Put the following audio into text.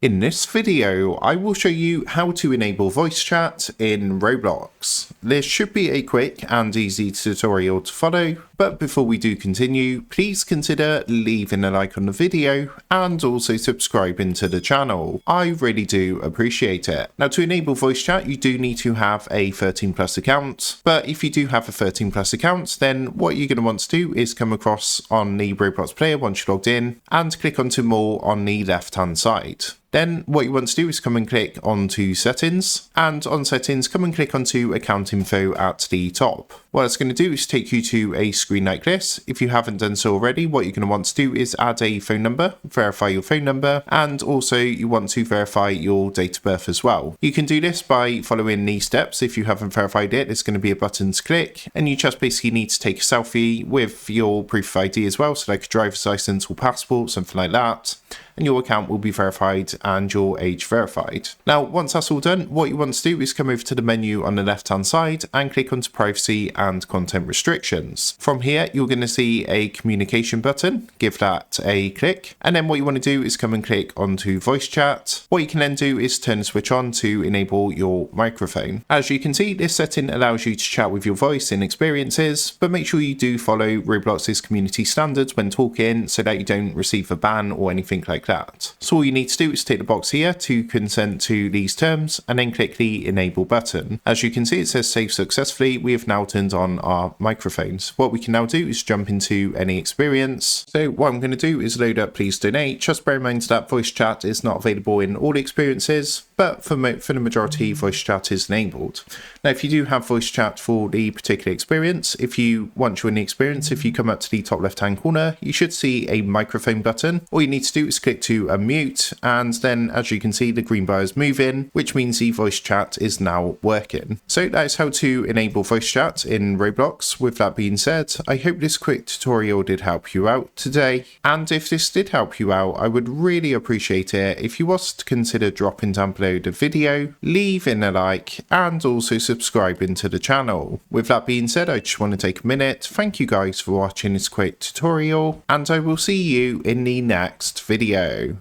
In this video, I will show you how to enable voice chat in Roblox. This should be a quick and easy tutorial to follow, but before we do continue, please consider leaving a like on the video and also subscribing to the channel. I really do appreciate it. Now, to enable voice chat, you do need to have a 13+ account, but if you do have a 13+ account, then what you're going to want to do is come across on the Roblox player once you're logged in and click onto more on the left hand side. Then what you want to do is come and click onto settings, and on settings come and click onto account info at the top. What it's going to do is take you to a screen like this. If you haven't done so already, what you're going to want to do is add a phone number, verify your phone number, and also you want to verify your date of birth as well. You can do this by following these steps. If you haven't verified it, there's going to be a button to click, and you just basically need to take a selfie with your proof of ID as well, so like a driver's license or passport, something like that, and your account will be verified and your age verified. Now, once that's all done, what you want to do is come over to the menu on the left hand side and click onto privacy and content restrictions. From here, you're going to see a communication button. Give that a click, and then what you want to do is come and click onto voice chat. What you can then do is turn the switch on to enable your microphone. As you can see, this setting allows you to chat with your voice in experiences, but make sure you do follow Roblox's community standards when talking so that you don't receive a ban or anything like that. So all you need to do is tick the box here to consent to these terms and then click the enable button. As you can see, it says save successfully. We have now turned on our microphones. What we can now do is jump into any experience. So what I'm going to do is load up Please Donate. Just bear in mind that voice chat is not available in all experiences, but for the majority, voice chat is enabled. Now, if you do have voice chat for the particular experience, once you're in the experience, if you come up to the top left hand corner, you should see a microphone button. All you need to do is click to unmute, and then as you can see, the green bar is moving, which means the voice chat is now working. So that is how to enable voice chat in Roblox. With that being said, I hope this quick tutorial did help you out today, and if this did help you out, I would really appreciate it if you was to consider dropping down below the video, leaving a like, and also subscribing to the channel. With that being said, I just want to take a minute. Thank you guys for watching this quick tutorial, and I will see you in the next video.